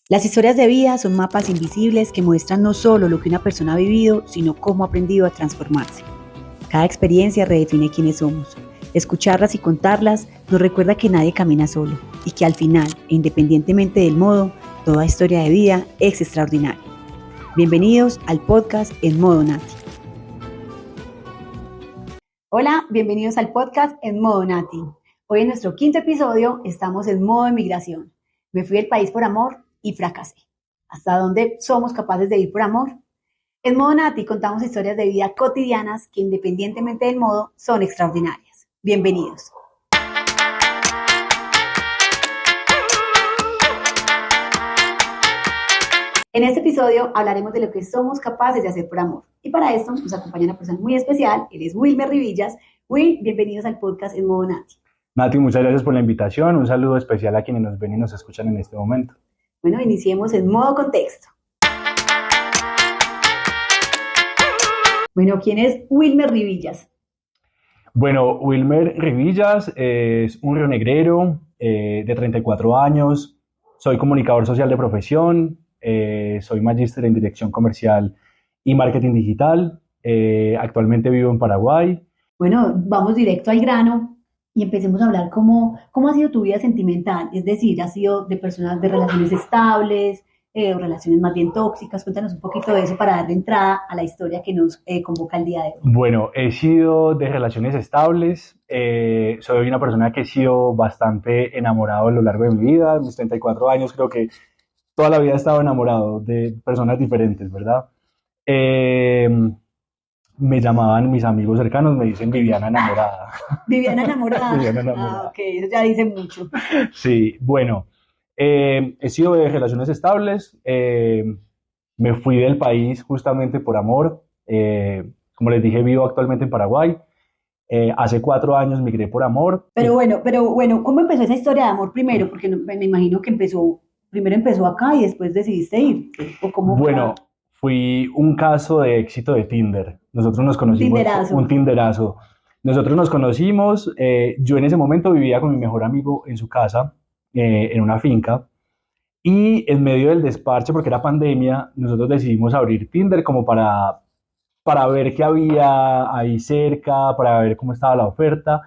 Las historias de vida son mapas invisibles que muestran no solo lo que una persona ha vivido, sino cómo ha aprendido a transformarse. Cada experiencia redefine quiénes somos. Escucharlas y contarlas nos recuerda que nadie camina solo y que al final, e independientemente del modo, toda historia de vida es extraordinaria. Bienvenidos al podcast En Modo Nati. Hola, bienvenidos al podcast En Modo Nati. Hoy en nuestro quinto episodio estamos en modo emigración. Me fui del país por amor y fracasé. ¿Hasta dónde somos capaces de ir por amor? En Modo Nati contamos historias de vida cotidianas que independientemente del modo son extraordinarias. Bienvenidos. En este episodio hablaremos de lo que somos capaces de hacer por amor. Y para esto nos acompaña una persona muy especial, él es Wilmer Rivillas. Will, bienvenidos al podcast En Modo Nati. Nati, muchas gracias por la invitación. Un saludo especial a quienes nos ven y nos escuchan en este momento. Bueno, iniciemos en modo contexto. Bueno, ¿quién es Wilmer Rivillas? Bueno, Wilmer Rivillas es un rionegrero de 34 años. Soy comunicador social de profesión. Soy magíster en dirección comercial y marketing digital. Actualmente vivo en Paraguay. Bueno, vamos directo al grano y empecemos a hablar cómo ha sido tu vida sentimental. Es decir, ¿has sido de personas de relaciones estables o relaciones más bien tóxicas? Cuéntanos un poquito de eso para darle entrada a la historia que nos convoca el día de hoy. Bueno, he sido de relaciones estables. Soy una persona que he sido bastante enamorado a lo largo de mi vida. Mis 34 años creo que toda la vida he estado enamorado de personas diferentes, ¿verdad? Me llamaban mis amigos cercanos, me dicen Viviana enamorada. Viviana enamorada. Viviana enamorada. Ah, ok, eso ya dice mucho. Sí, bueno, he sido de relaciones estables, me fui del país justamente por amor, como les dije, vivo actualmente en Paraguay, hace 4 años migré por amor. Pero bueno, ¿cómo empezó esa historia de amor primero? Porque me imagino que primero empezó acá y después decidiste ir. ¿O cómo Bueno, fui un caso de éxito de Tinder. Nosotros nos conocimos, un tinderazo. Nosotros nos conocimos, yo en ese momento vivía con mi mejor amigo en su casa, en una finca, y en medio del desparche, porque era pandemia, nosotros decidimos abrir Tinder como para ver qué había ahí cerca, para ver cómo estaba la oferta.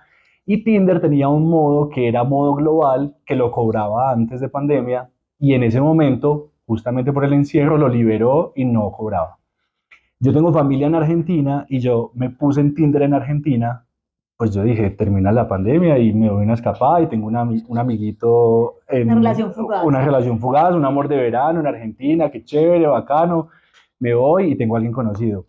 Y Tinder tenía un modo que era modo global, que lo cobraba antes de pandemia, y en ese momento, justamente por el encierro, lo liberó y no cobraba. Yo tengo familia en Argentina y yo me puse en Tinder en Argentina, pues yo dije, termina la pandemia y me doy una escapada y tengo un amiguito en una relación fugaz, un amor de verano en Argentina, qué chévere, bacano, me voy y tengo a alguien conocido.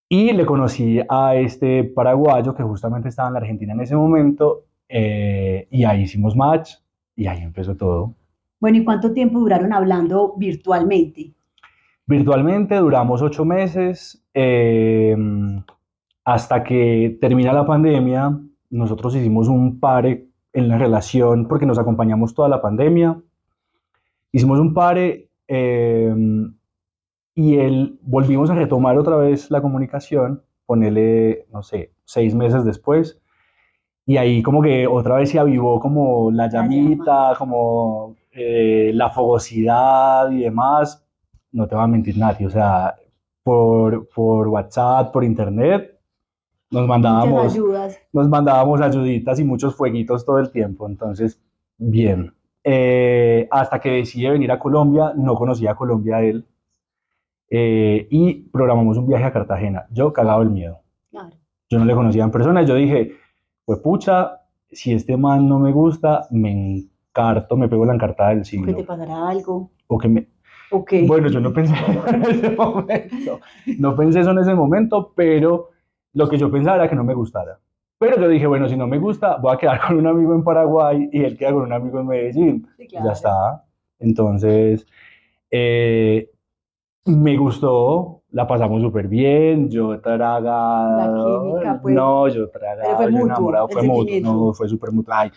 Y le conocí a este paraguayo que justamente estaba en la Argentina en ese momento, y ahí hicimos match y ahí empezó todo. Bueno, ¿y cuánto tiempo duraron hablando virtualmente? Virtualmente duramos 8 meses, hasta que termina la pandemia. Nosotros hicimos un pare en la relación porque nos acompañamos toda la pandemia. Hicimos un pare, y volvimos a retomar otra vez la comunicación, ponele, no sé, 6 meses después. Y ahí como que otra vez se avivó como la llamita, como la fogosidad y demás. No te voy a mentir, Nati, o sea, por WhatsApp, por internet, nos mandábamos ayuditas y muchos fueguitos todo el tiempo. Entonces, bien. Hasta que decidí venir a Colombia, no conocía a Colombia él, y programamos un viaje a Cartagena. Yo cagado el miedo. Claro. Yo no le conocía en persona. Yo dije, pues pucha, si este man no me gusta, me encarto, me pego la encartada del siglo. ¿O que te pasará algo? O que me... Okay. Bueno, yo no pensé en ese momento. No pensé eso en ese momento, pero lo que yo pensaba era que no me gustara. Pero yo dije, bueno, si no me gusta, voy a quedar con un amigo en Paraguay y él queda con un amigo en Medellín. Sí, claro. Ya está. Entonces, me gustó, la pasamos súper bien, yo tragado. La química, pues. No, yo tragado, pero fue yo mutuo, enamorado, fue mutuo, no, fue súper mutuo. Ay,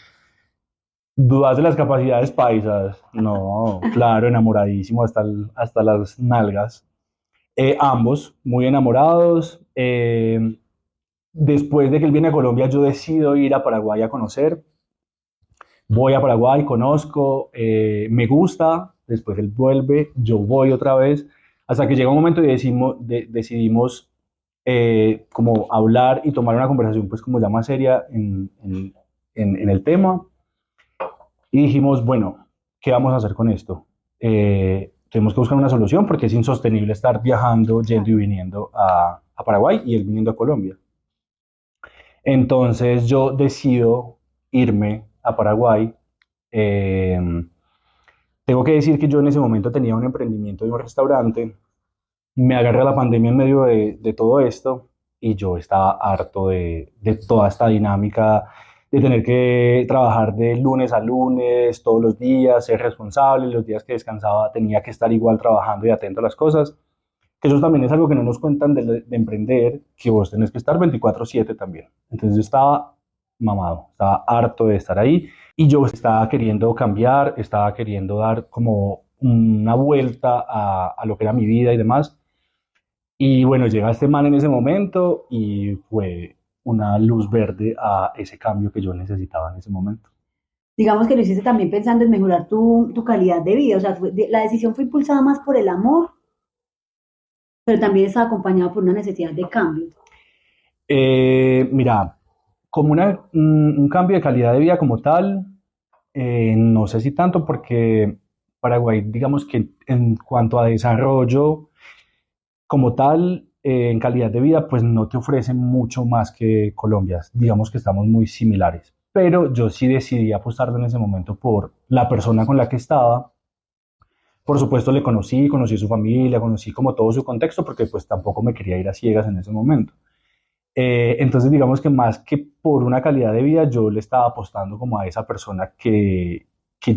dudas de las capacidades paisas, no, claro, enamoradísimo hasta las nalgas. Ambos, muy enamorados. Después de que él viene a Colombia, yo decido ir a Paraguay a conocer. Voy a Paraguay, conozco, me gusta, después él vuelve, yo voy otra vez, hasta que llega un momento y decidimos como hablar y tomar una conversación pues como ya más seria en el tema y dijimos, bueno, ¿qué vamos a hacer con esto? Tenemos que buscar una solución porque es insostenible estar viajando, yendo y viniendo a Paraguay y él viniendo a Colombia. Entonces yo decido irme a Paraguay. Eh, Tengo que decir que yo en ese momento tenía un emprendimiento de un restaurante, me agarré la pandemia en medio de todo esto y yo estaba harto de toda esta dinámica de tener que trabajar de lunes a lunes, todos los días, ser responsable, los días que descansaba tenía que estar igual trabajando y atento a las cosas, que eso también es algo que no nos cuentan de emprender, que vos tenés que estar 24/7 también. Entonces yo estaba mamado, estaba harto de estar ahí y yo estaba queriendo cambiar, estaba queriendo dar como una vuelta a lo que era mi vida y demás. Y bueno, llega este man en ese momento y fue una luz verde a ese cambio que yo necesitaba en ese momento. Digamos que lo hiciste también pensando en mejorar tu calidad de vida, o sea, la decisión fue impulsada más por el amor, pero también estaba acompañada por una necesidad de cambio. Mira, como un cambio de calidad de vida como tal, no sé si tanto porque Paraguay, digamos que en cuanto a desarrollo como tal, en calidad de vida, pues no te ofrece mucho más que Colombia. Digamos que estamos muy similares. Pero yo sí decidí apostar en ese momento por la persona con la que estaba. Por supuesto le conocí su familia, conocí como todo su contexto, porque pues tampoco me quería ir a ciegas en ese momento. Entonces digamos que más que por una calidad de vida, yo le estaba apostando como a esa persona que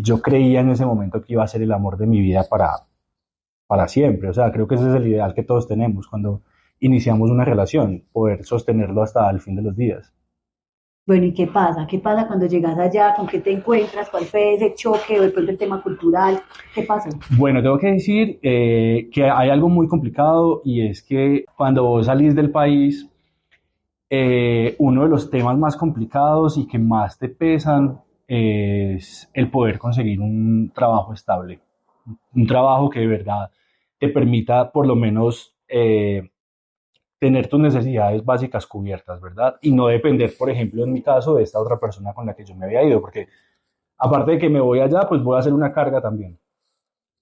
yo creía en ese momento que iba a ser el amor de mi vida para siempre. O sea, creo que ese es el ideal que todos tenemos cuando iniciamos una relación, poder sostenerlo hasta el fin de los días. Bueno, ¿y qué pasa? ¿Qué pasa cuando llegas allá? ¿Con qué te encuentras? ¿Cuál fue ese choque o de pronto el tema cultural? ¿Qué pasó? Bueno, tengo que decir que hay algo muy complicado y es que cuando vos salís del país, uno de los temas más complicados y que más te pesan es el poder conseguir un trabajo estable, un trabajo que de verdad te permita por lo menos tener tus necesidades básicas cubiertas, ¿verdad? Y no depender, por ejemplo, en mi caso, de esta otra persona con la que yo me había ido, porque aparte de que me voy allá, pues voy a hacer una carga también.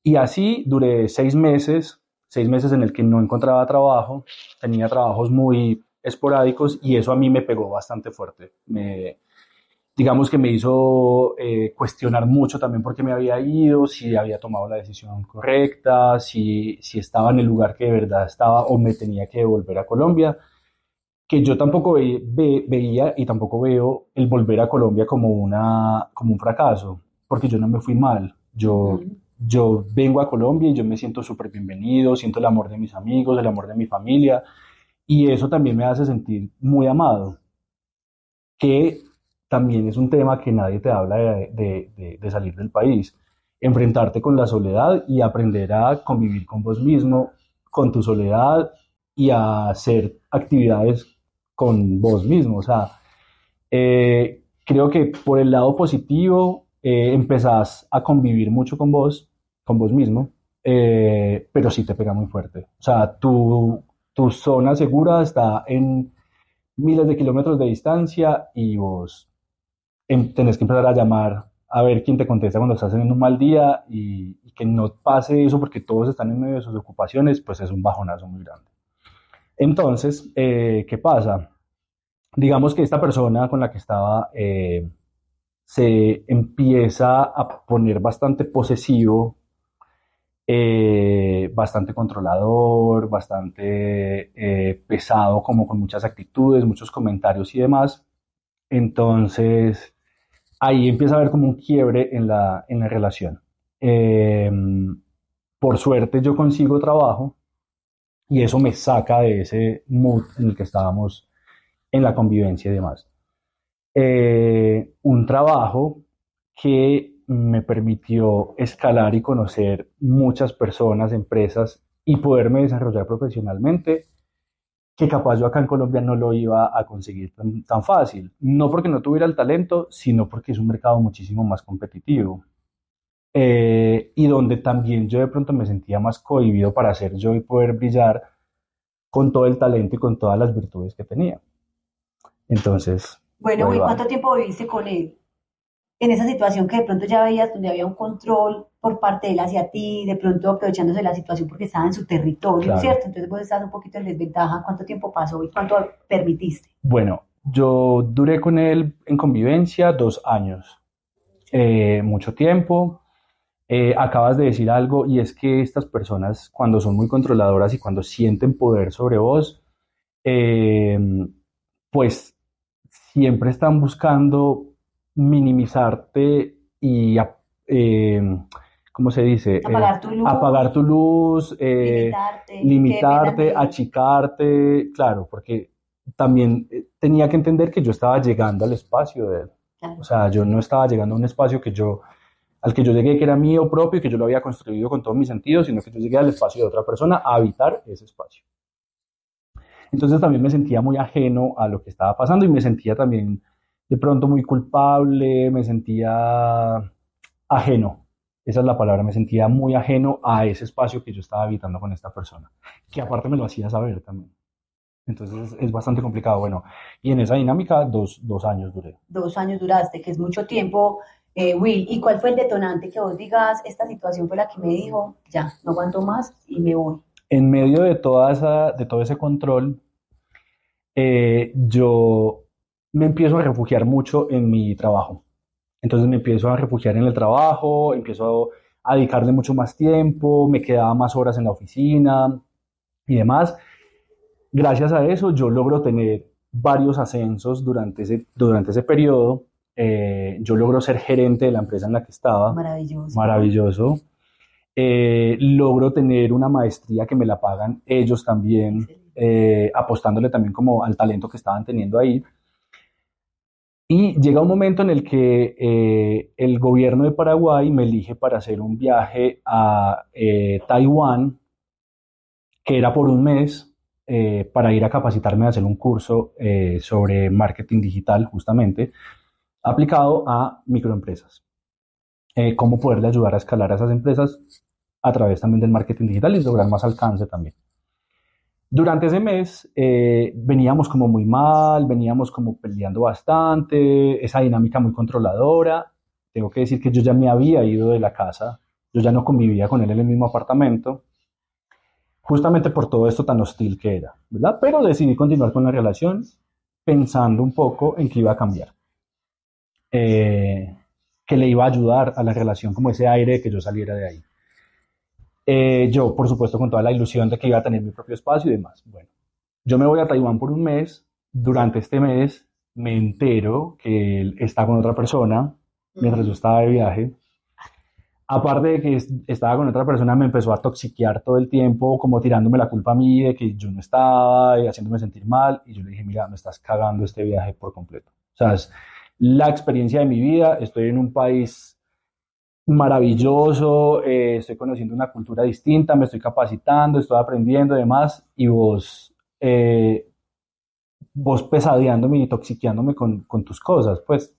Y así duré 6 meses, 6 meses en el que no encontraba trabajo, tenía trabajos muy esporádicos y eso a mí me pegó bastante fuerte. Digamos que me hizo cuestionar mucho también por qué me había ido, si había tomado la decisión correcta, si estaba en el lugar que de verdad estaba o me tenía que volver a Colombia, que yo tampoco veía y tampoco veo el volver a Colombia como un fracaso, porque yo no me fui mal. Ujú. Yo vengo a Colombia y yo me siento súper bienvenido, siento el amor de mis amigos, el amor de mi familia, y eso también me hace sentir muy amado, que también es un tema que nadie te habla de salir del país, enfrentarte con la soledad y aprender a convivir con vos mismo, con tu soledad y a hacer actividades con vos mismo. O sea, creo que por el lado positivo empezás a convivir mucho con vos mismo, pero sí te pega muy fuerte. O sea, tu zona segura está en miles de kilómetros de distancia y vos tenés que empezar a llamar a ver quién te contesta cuando estás en un mal día y que no pase eso porque todos están en medio de sus ocupaciones, pues es un bajonazo muy grande. Entonces, ¿qué pasa? Digamos que esta persona con la que estaba se empieza a poner bastante posesivo, bastante controlador, bastante pesado, como con muchas actitudes, muchos comentarios y demás. Entonces, ahí empieza a haber como un quiebre en la relación. Eh, por suerte yo consigo trabajo y eso me saca de ese mood en el que estábamos en la convivencia y demás. Un trabajo que me permitió escalar y conocer muchas personas, empresas y poderme desarrollar profesionalmente, que capaz yo acá en Colombia no lo iba a conseguir tan fácil. No porque no tuviera el talento, sino porque es un mercado muchísimo más competitivo. y donde también yo de pronto me sentía más cohibido para ser yo y poder brillar con todo el talento y con todas las virtudes que tenía. Entonces, Bueno, pues ¿y va. cuánto tiempo viviste con él? En esa situación que de pronto ya veías donde había un control por parte de él hacia ti, de pronto aprovechándose de la situación porque estaba en su territorio, Claro. ¿cierto? Entonces vos estás un poquito en desventaja. ¿Cuánto tiempo pasó y cuánto permitiste? Bueno, yo duré con él en convivencia 2 años, mucho tiempo. Acabas de decir algo y es que estas personas cuando son muy controladoras y cuando sienten poder sobre vos, eh, pues siempre están buscando minimizarte y, eh, ¿cómo se dice? Apagar tu luz, Apagar tu luz, limitarte, que dependan limitarte, de ellos. achicarte, claro, porque también tenía que entender que yo estaba llegando al espacio de él. O Claro. sea, yo no estaba llegando a un espacio al que yo llegué, que era mío propio y que yo lo había construido con todos mis sentidos, sino que yo llegué al espacio de otra persona a habitar ese espacio. Entonces también me sentía muy ajeno a lo que estaba pasando y me sentía también de pronto muy culpable, me sentía ajeno. Esa es la palabra, me sentía muy ajeno a ese espacio que yo estaba habitando con esta persona, que aparte me lo hacía saber también. Entonces es bastante complicado. Bueno, y en esa dinámica 2 años duré. 2 años duraste, que es mucho tiempo, Will. ¿Y cuál fue el detonante que vos digas, esta situación fue la que me dijo, ya, no aguanto más y me voy? En medio de todo ese control, yo me empiezo a refugiar mucho en mi trabajo. Entonces me empiezo a refugiar en el trabajo, empiezo a dedicarle mucho más tiempo, me quedaba más horas en la oficina y demás. Gracias a eso yo logro tener varios ascensos durante ese periodo. Yo logro ser gerente de la empresa en la que estaba, Maravilloso. maravilloso. Logro tener una maestría que me la pagan ellos también, apostándole también como al talento que estaban teniendo ahí. Y llega un momento en el que el gobierno de Paraguay me elige para hacer un viaje a Taiwán, que era por un mes, para ir a capacitarme a hacer un curso sobre marketing digital, justamente, aplicado a microempresas. Cómo poderle ayudar a escalar a esas empresas a través también del marketing digital y lograr más alcance también. Durante ese mes veníamos como muy mal, veníamos como peleando bastante, esa dinámica muy controladora. Tengo que decir que yo ya me había ido de la casa, yo ya no convivía con él en el mismo apartamento, justamente por todo esto tan hostil que era, ¿verdad? Pero decidí continuar con la relación pensando un poco en que iba a cambiar, eh, que le iba a ayudar a la relación como ese aire de que yo saliera de ahí. Yo, por supuesto, con toda la ilusión de que iba a tener mi propio espacio y demás. Bueno, yo me voy a Taiwán por un mes. Durante este mes me entero que él está con otra persona mientras yo estaba de viaje. Aparte de que estaba con otra persona, me empezó a toxiquear todo el tiempo, como tirándome la culpa a mí de que yo no estaba y haciéndome sentir mal. Y yo le dije, mira, me estás cagando este viaje por completo. O sea, es la experiencia de mi vida. Estoy en un país maravilloso, estoy conociendo una cultura distinta, me estoy capacitando, estoy aprendiendo y demás, y vos pesadeándome y toxiqueándome con tus cosas, pues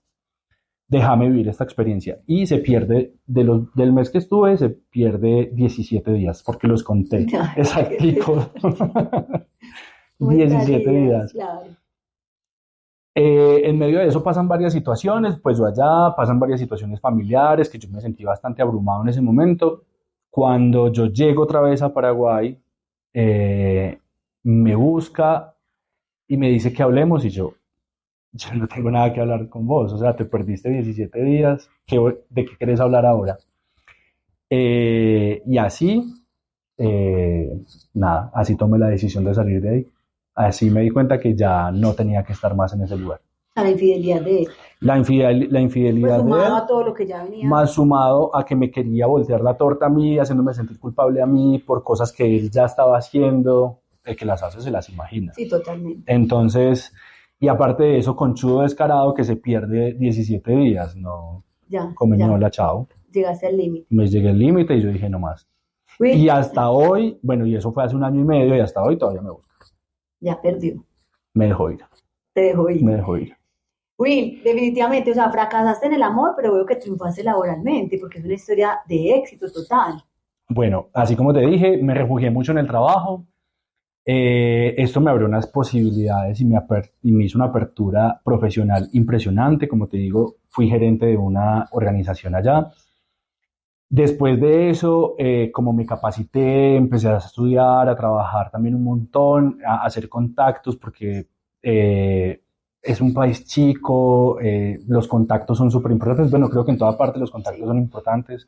déjame vivir esta experiencia. Y se pierde, del mes que estuve, se pierde 17 días, porque los conté, exactico. ¿Cómo está 17 Lidia? días. Claro. En medio de eso pasan varias situaciones, pues yo allá, pasan varias situaciones familiares, que yo me sentí bastante abrumado en ese momento. Cuando yo llego otra vez a Paraguay, me busca y me dice que hablemos y yo no tengo nada que hablar con vos, o sea, te perdiste 17 días, ¿de qué querés hablar ahora? Y así, eh, nada, así tomé la decisión de salir de ahí. Así me di cuenta que ya no tenía que estar más en ese lugar. A la infidelidad de él. La Pues infidelidad de sumado él, a todo lo que ya venía. más sumado a que me quería voltear la torta a mí, haciéndome sentir culpable a mí por cosas que él ya estaba haciendo, el que las hace se las imagina. Sí, totalmente. Entonces, y aparte de eso, conchudo descarado que se pierde 17 días, no, Ya, comeñó ya. la chao. Llegaste al límite. Me llegué al límite y yo dije no más. Y hasta hoy, bueno, y eso fue hace 1 año y medio, y hasta hoy todavía me busca. Ya perdió. Me dejó ir. Te dejó ir. Me dejó ir. Will, definitivamente, o sea, fracasaste en el amor, pero veo que triunfaste laboralmente, porque es una historia de éxito total. Bueno, así como te dije, me refugié mucho en el trabajo. Esto me abrió unas posibilidades y me hizo una apertura profesional impresionante. Como te digo, fui gerente de una organización allá. Después de eso, como me capacité, empecé a estudiar, a trabajar también un montón, a hacer contactos, porque eh, es un país chico, los contactos son súper importantes. Bueno, creo que en toda parte los contactos Sí. son importantes.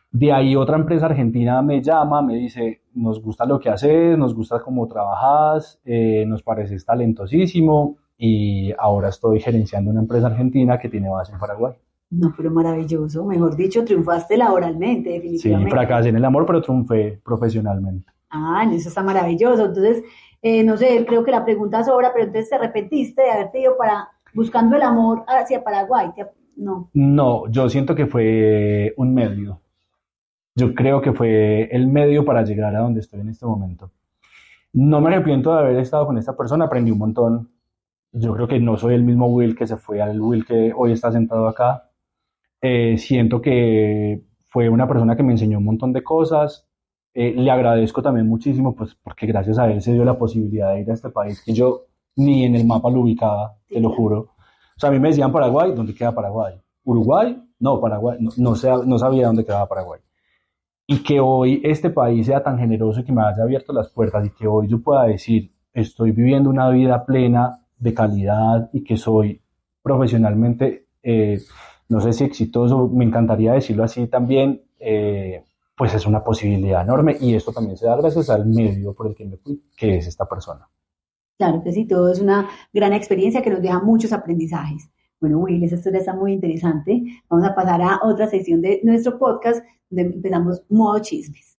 De ahí otra empresa argentina me llama, me dice, nos gusta lo que haces, nos gusta cómo trabajas, nos pareces talentosísimo y ahora estoy gerenciando una empresa argentina que tiene base en Paraguay. No, pero maravilloso, mejor dicho, triunfaste laboralmente, Sí, definitivamente. fracasé en el amor, pero triunfé profesionalmente. Ah, eso está maravilloso. Entonces, no sé, creo que la pregunta sobra, pero entonces te arrepentiste de haberte ido para buscando el amor hacia Paraguay. No, No, yo siento que fue un medio. Yo creo que fue el medio para llegar a donde estoy en este momento. No me arrepiento de haber estado con esta persona, aprendí un montón. Yo creo que no soy el mismo Will que se fue al Will que hoy está sentado acá. Siento que fue una persona que me enseñó un montón de cosas. Le agradezco también muchísimo, pues, porque gracias a él se dio la posibilidad de ir a este país que yo ni en el mapa lo ubicaba, te sí, lo claro. juro. O sea, a mí me decían Paraguay, ¿dónde queda Paraguay? Uruguay, no, Paraguay, no, no sabía dónde quedaba Paraguay. Y que hoy este país sea tan generoso y que me haya abierto las puertas y que hoy yo pueda decir, estoy viviendo una vida plena de calidad y que soy profesionalmente, no sé si exitoso, me encantaría decirlo así también, pues es una posibilidad enorme y esto también se da gracias al medio por el que me fui, que es esta persona. Claro que sí, todo es una gran experiencia que nos deja muchos aprendizajes. Bueno, Will, esa historia está muy interesante. Vamos a pasar a otra sección de nuestro podcast donde empezamos modo chismes.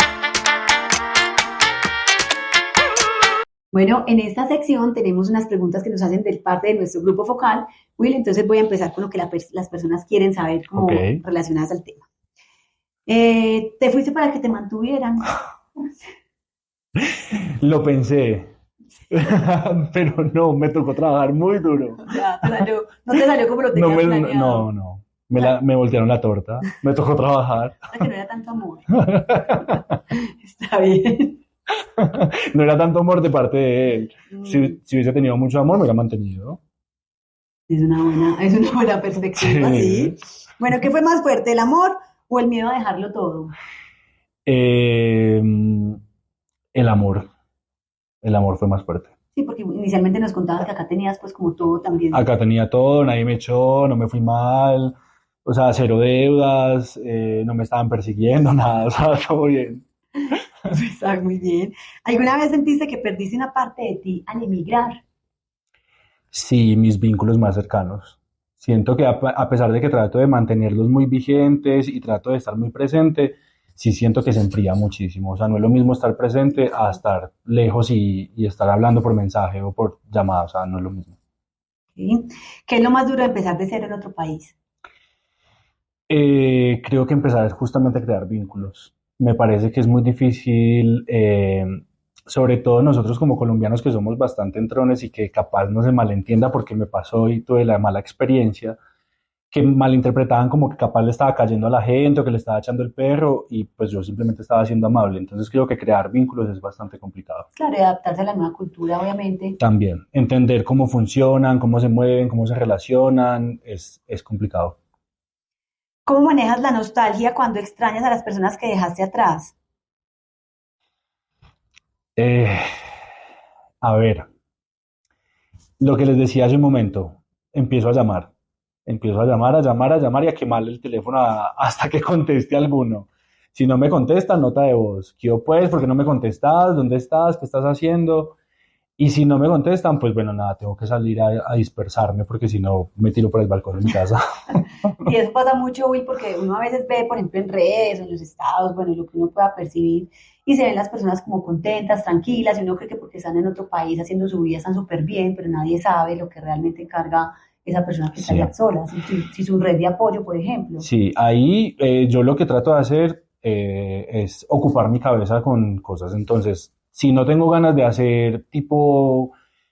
Bueno, en esta sección tenemos unas preguntas que nos hacen del parte de nuestro grupo focal. Will, entonces voy a empezar con lo que las personas quieren saber Ok, como relacionadas al tema. ¿Te fuiste para que te mantuvieran? lo pensé, pero no, me tocó trabajar muy duro. O sea, no te salió como lo No, tenías planeado. no, O sea, me voltearon la torta, me tocó trabajar. que no era tanto amor. Está bien. No era tanto amor de parte de él. Mm, Si hubiese tenido mucho amor, me hubiera mantenido. es una buena perspectiva, sí. Sí. Bueno, ¿qué fue más fuerte, el amor o el miedo a dejarlo todo? Eh, el amor. El amor fue más fuerte. Sí, porque inicialmente nos contabas que acá tenías pues como todo también. Acá tenía todo, nadie me echó, no me fui mal. O sea, cero deudas, no me estaban persiguiendo, nada, o sea, todo bien. Está muy bien. ¿Alguna vez sentiste que perdiste una parte de ti al emigrar? Sí, mis vínculos más cercanos. Siento que a pesar de que trato de mantenerlos muy vigentes y trato de estar muy presente, sí siento que se enfría muchísimo. O sea, no es lo mismo estar presente a estar lejos y estar hablando por mensaje o por llamada. O sea, no es lo mismo. ¿Sí? ¿Qué es lo más duro de empezar de cero en otro país? Creo que empezar es justamente a crear vínculos. Me parece que es muy difícil, sobre todo nosotros como colombianos que somos bastante entrones y que capaz no se malentienda porque me pasó y tuve la mala experiencia que malinterpretaban como que capaz le estaba cayendo a la gente o que le estaba echando el perro y pues yo simplemente estaba siendo amable. Entonces creo que crear vínculos es bastante complicado. Claro, y adaptarse a la nueva cultura, obviamente. También entender cómo funcionan, cómo se mueven, cómo se relacionan, es complicado. ¿Cómo manejas la nostalgia cuando extrañas a las personas que dejaste atrás? Eh, a ver, lo que les decía hace un momento, empiezo a llamar, empiezo a llamar, a llamar, a llamar y a quemar el teléfono hasta que conteste alguno. Si no me contestan, nota de voz. ¿Qué pues? ¿Por qué no me contestas? ¿Dónde estás? ¿Qué estás haciendo? Y si no me contestan, pues bueno, nada, tengo que salir a dispersarme porque si no me tiro por el balcón de mi casa. Y eso pasa mucho, Will, porque uno a veces ve, por ejemplo, en redes o en los estados, bueno, lo que uno pueda percibir, y se ven las personas como contentas, tranquilas, y uno cree que porque están en otro país haciendo su vida están súper bien, pero nadie sabe lo que realmente encarga esa persona que está Sí, allá sola, si su red de apoyo, por ejemplo. sí, ahí yo lo que trato de hacer es ocupar mi cabeza con cosas. Entonces, si no tengo ganas de hacer tipo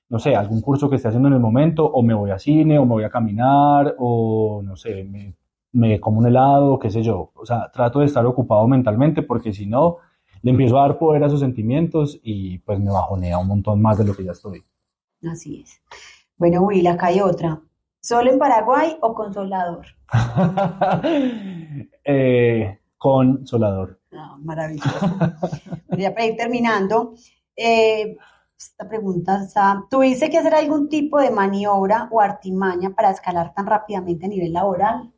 no sé, algún curso que esté haciendo en el momento, o me voy a cine, o me voy a caminar, o no sé, me como un helado, qué sé yo. O sea, trato de estar ocupado mentalmente porque si no, le empiezo a dar poder a esos sentimientos y pues me bajonea un montón más de lo que ya estoy. Así es. Bueno, Will, acá hay otra. ¿Solo en Paraguay o Consolador? Consolador. Ah, maravilloso. Bueno, ya para ir terminando, esta pregunta está, ¿tuviste que hacer algún tipo de maniobra o artimaña para escalar tan rápidamente a nivel laboral?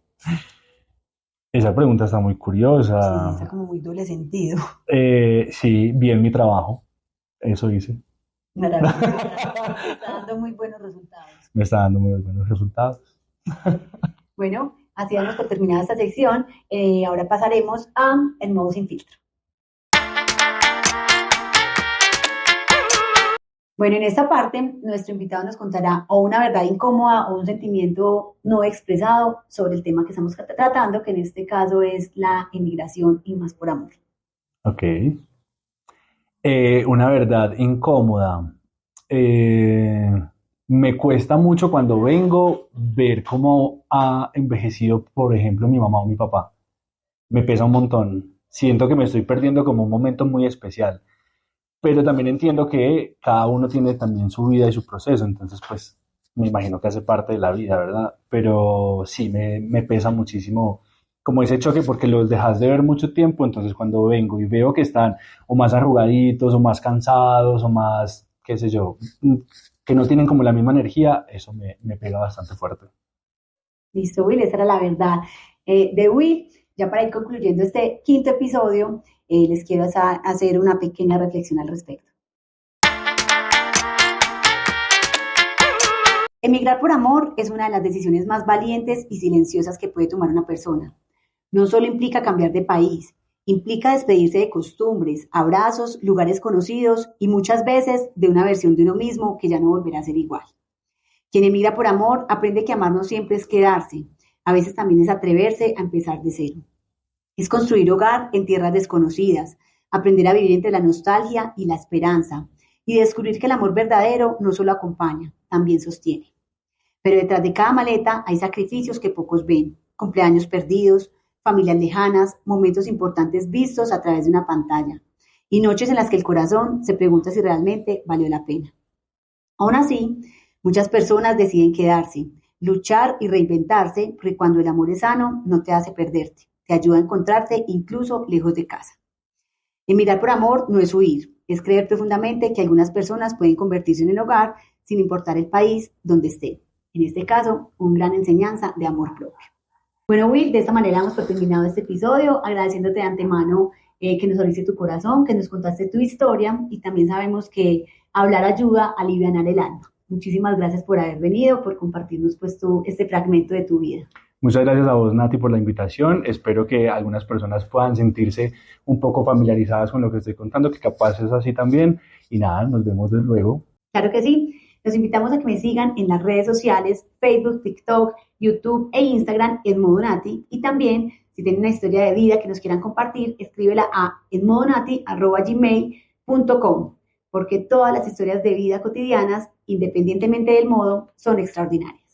Esa pregunta está muy Sí, está curiosa. como muy doble sentido. Sí, bien mi trabajo, eso hice. Maravilloso, te está dando muy buenos resultados. Me está dando muy buenos resultados. Bueno, así damos por terminada esta sección. Ahora pasaremos a el modo sin filtro. Bueno, en esta parte, nuestro invitado nos contará o una verdad incómoda o un sentimiento no expresado sobre el tema que estamos tratando, que en este caso es la emigración y más por amor. Ok. Una verdad incómoda. Eh, Me cuesta mucho cuando vengo ver cómo ha envejecido, por ejemplo, mi mamá o mi papá. Me pesa un montón. Siento que me estoy perdiendo como un momento muy especial. Pero también entiendo que cada uno tiene también su vida y su proceso, entonces pues me imagino que hace parte de la vida, ¿verdad? Pero sí, me pesa muchísimo como ese choque porque los dejas de ver mucho tiempo, entonces cuando vengo y veo que están o más arrugaditos o más cansados o más, qué sé yo, que no tienen como la misma energía, eso me pega bastante fuerte. Listo, Will, esa era la verdad de Will. Ya para ir concluyendo este quinto episodio, les quiero hacer una pequeña reflexión al respecto. Emigrar por amor es una de las decisiones más valientes y silenciosas que puede tomar una persona. No solo implica cambiar de país, implica despedirse de costumbres, abrazos, lugares conocidos y muchas veces de una versión de uno mismo que ya no volverá a ser igual. Quien emigra por amor aprende que amar no siempre es quedarse, a veces también es atreverse a empezar de cero. Es construir hogar en tierras desconocidas, aprender a vivir entre la nostalgia y la esperanza, y descubrir que el amor verdadero no solo acompaña, también sostiene. Pero detrás de cada maleta hay sacrificios que pocos ven, cumpleaños perdidos, familias lejanas, momentos importantes vistos a través de una pantalla, y noches en las que el corazón se pregunta si realmente valió la pena. Aún así, muchas personas deciden quedarse, luchar y reinventarse, porque cuando el amor es sano, no te hace perderte, te ayuda a encontrarte incluso lejos de casa. Emigrar por amor no es huir, es creer profundamente que algunas personas pueden convertirse en el hogar sin importar el país donde estén. En este caso, una gran enseñanza de amor propio. Bueno, Will, de esta manera hemos terminado este episodio, agradeciéndote de antemano que nos abriste tu corazón, que nos contaste tu historia y también sabemos que hablar ayuda a alivianar el alma. Muchísimas gracias por haber venido, por compartirnos pues este fragmento de tu vida. Muchas gracias a vos, Nati, por la invitación. Espero que algunas personas puedan sentirse un poco familiarizadas con lo que estoy contando, que capaz es así también. Y nada, nos vemos de luego. Claro que sí. Los invitamos a que me sigan en las redes sociales, Facebook, TikTok, YouTube e Instagram, Edmodonati. Y también, si tienen una historia de vida que nos quieran compartir, escríbela a edmodonati@gmail.com, porque todas las historias de vida cotidianas, independientemente del modo, son extraordinarias.